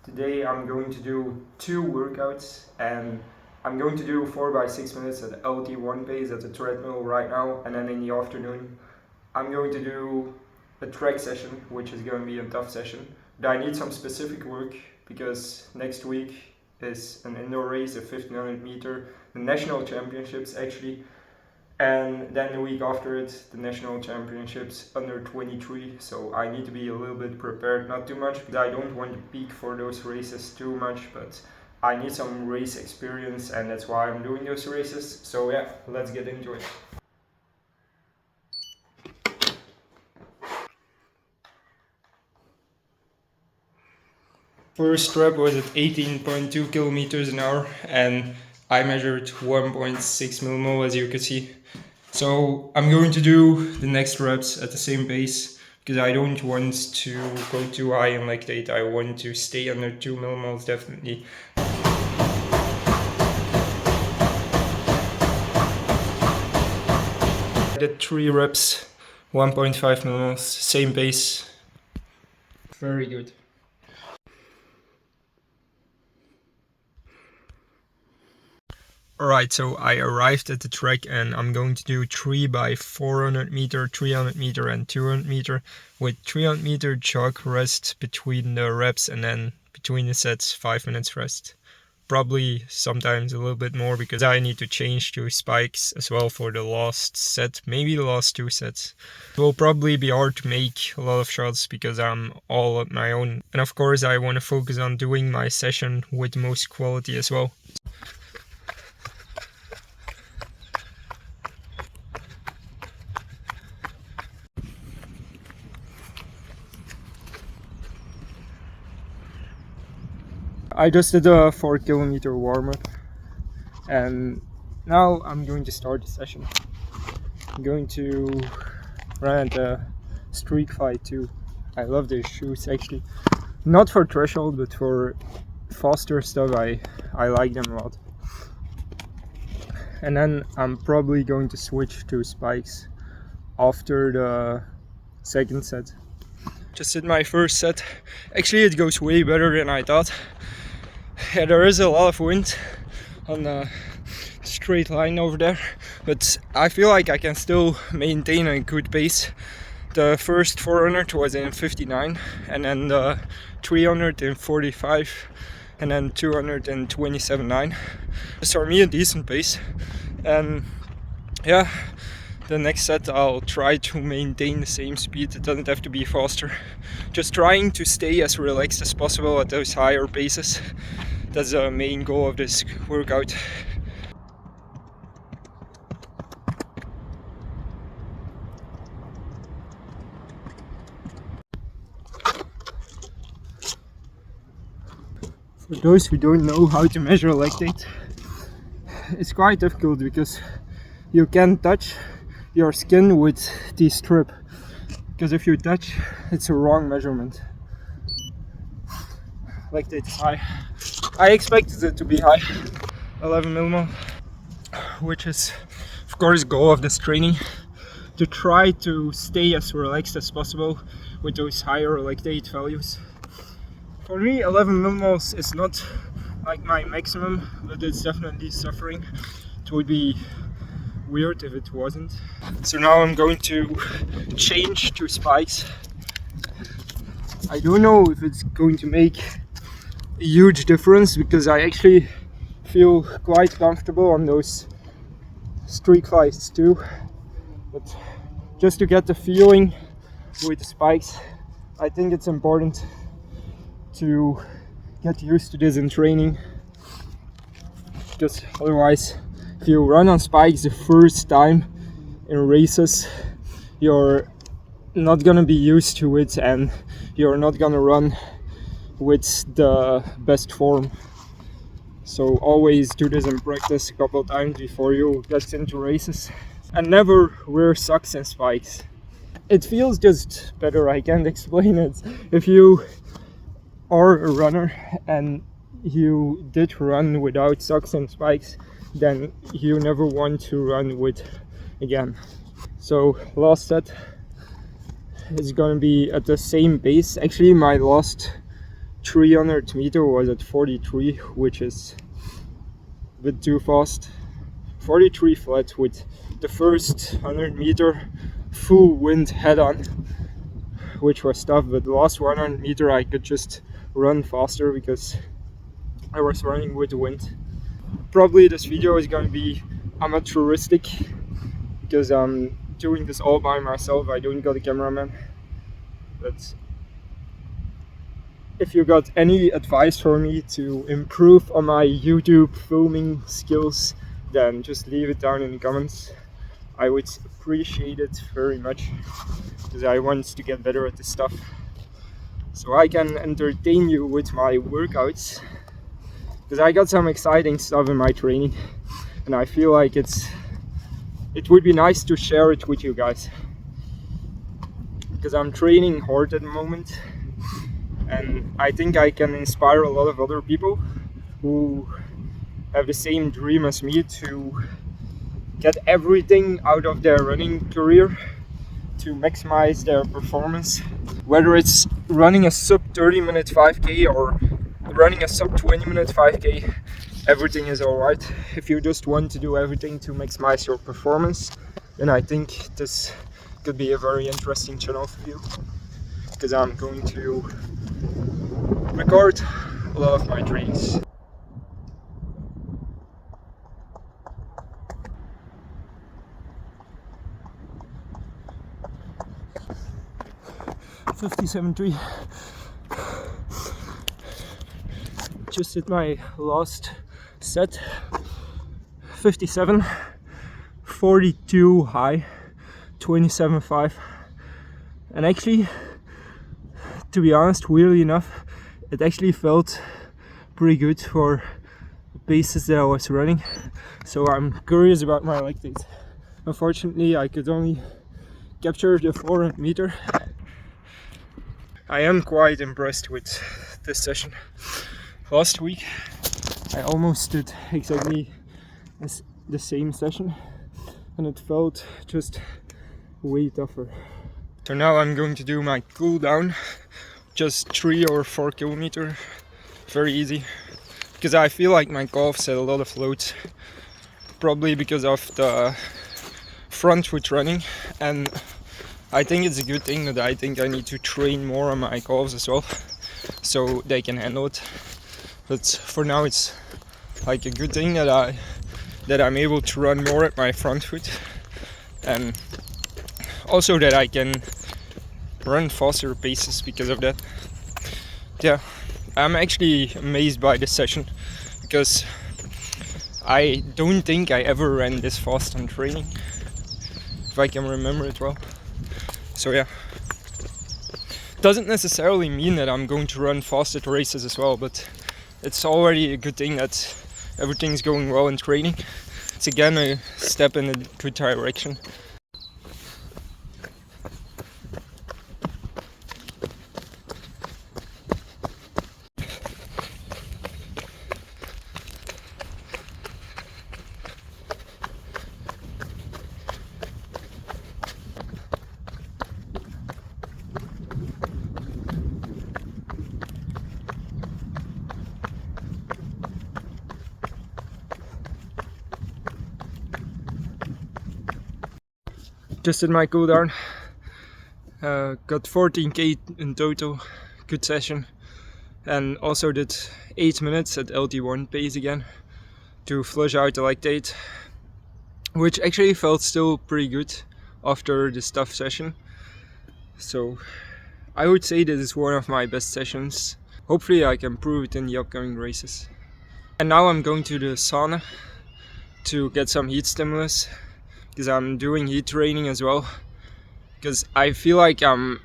Today I'm going to do 2 workouts, and I'm going to do 4 by 6 minutes at LT1 pace at the treadmill right now, and then in the afternoon I'm going to do a track session, which is going to be a tough session. But I need some specific work because next week is an indoor race, a 1500 meter, the national championships actually. And then the week after it, the national championships under 23. So I need to be a little bit prepared, not too much, because I don't want to peak for those races too much, but I need some race experience, and that's why I'm doing those races. So yeah, let's get into it. First rep was at 18.2 kilometers an hour, and I measured 1.6 millimole, as you can see. So I'm going to do the next reps at the same pace because I don't want to go too high in lactate. I want to stay under 2 millimoles definitely. I did 3 reps, 1.5 millimoles, same pace. Very good. Alright, so I arrived at the track and I'm going to do 3 by 400 meter, 300 meter and 200 meter with 300 meter jog rest between the reps, and then between the sets 5 minutes rest. Probably sometimes a little bit more because I need to change to spikes as well for the last set, maybe the last 2 sets. It will probably be hard to make a lot of shots because I'm all on my own. And of course I want to focus on doing my session with the most quality as well. I just did a 4 kilometer warm-up, and now I'm going to start the session. I'm going to run at the Streakfly 2. I love these shoes actually. Not for threshold, but for faster stuff I like them a lot. And then I'm probably going to switch to spikes after the second set. Just did my first set. Actually it goes way better than I thought. Yeah, there is a lot of wind on the straight line over there, but I feel like I can still maintain a good pace. The first 400 was in 59, and then the 300 in 45, and then 200 in 27.9. It's for me a decent pace, and yeah, the next set I'll try to maintain the same speed. It doesn't have to be faster. Just trying to stay as relaxed as possible at those higher paces. That's the main goal of this workout. For those who don't know how to measure lactate, it's quite difficult because you can touch your skin with the strip, because if you touch, it's a wrong measurement. Lactate is high. I expected it to be high, 11 millimole, which is of course goal of this training, to try to stay as relaxed as possible with those higher lactate values. For me 11 millimoles is not like my maximum, but it's definitely suffering. It would be weird if it wasn't. So now I'm going to change to spikes. I don't know if it's going to make a huge difference because I actually feel quite comfortable on those Streakflies too, but just to get the feeling with the spikes, I think it's important to get used to this in training, because otherwise if you run on spikes the first time in races, you're not gonna be used to it and you're not gonna run with the best form. So always do this in practice a couple of times before you get into races, and never wear socks and spikes. It feels just better, I can't explain it. If you are a runner and you did run without socks and spikes, then you never want to run with again. So last set is gonna be at the same pace. Actually my last 300 meter was at 43, which is a bit too fast. 43 flat with the first 100 meter full wind head on, which was tough, but the last 100 meter I could just run faster because I was running with the wind. Probably this video is going to be amateuristic because I'm doing this all by myself. I don't got a cameraman. But if you got any advice for me to improve on my YouTube filming skills, then just leave it down in the comments. I would appreciate it very much because I want to get better at this stuff so I can entertain you with my workouts, because I got some exciting stuff in my training and I feel like it would be nice to share it with you guys, because I'm training hard at the moment and I think I can inspire a lot of other people who have the same dream as me to get everything out of their running career to maximize their performance. Whether it's running a sub 30-minute 5k or running a sub 20-minute 5k, everything is alright. If you just want to do everything to maximize your performance, then I think this could be a very interesting channel for you, because I'm going to record a lot of my trainings. $57.3. Just did my last set. 57, 42 high, 27.5, and actually, to be honest, weirdly enough, it actually felt pretty good for the paces that I was running. So I'm curious about my leg days. Unfortunately, I could only capture the 400 meter. I am quite impressed with this session. Last week I almost did exactly the same session and it felt just way tougher. So now I'm going to do my cool down, just 3 or 4 kilometers, very easy, because I feel like my calves had a lot of loads, probably because of the front foot running, and I think it's a good thing that I think I need to train more on my calves as well, so they can handle it. But for now it's like a good thing that I'm able to run more at my front foot, and also that I can run faster paces because of that. Yeah, I'm actually amazed by this session because I don't think I ever ran this fast on training, if I can remember it well. So yeah, doesn't necessarily mean that I'm going to run fast at races as well, but it's already a good thing that everything's going well in training. It's again a step in a good direction. Just did my cool down, got 14k in total, good session, and also did 8 minutes at LT1 pace again to flush out the lactate, which actually felt still pretty good after this tough session. So I would say this is one of my best sessions. Hopefully I can prove it in the upcoming races. And now I'm going to the sauna to get some heat stimulus, because I'm doing heat training as well, because I feel like I'm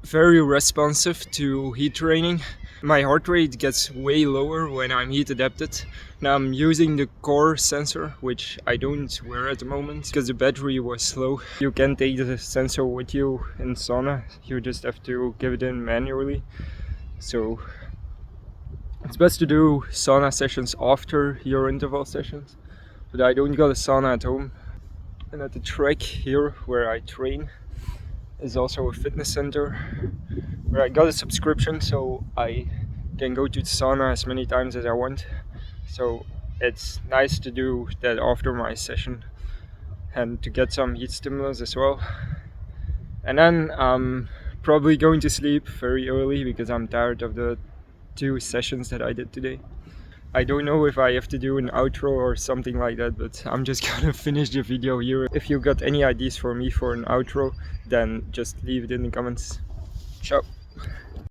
very responsive to heat training. My heart rate gets way lower when I'm heat adapted. Now I'm using the core sensor, which I don't wear at the moment because the battery was slow. You can take the sensor with you in sauna, you just have to give it in manually. So it's best to do sauna sessions after your interval sessions, but I don't got a sauna at home. And at the track here where I train is also a fitness center where I got a subscription, so I can go to the sauna as many times as I want. So it's nice to do that after my session and to get some heat stimulus as well. And then I'm probably going to sleep very early because I'm tired of the 2 sessions that I did today. I don't know if I have to do an outro or something like that, but I'm just gonna finish the video here. If you got any ideas for me for an outro, then just leave it in the comments. Ciao.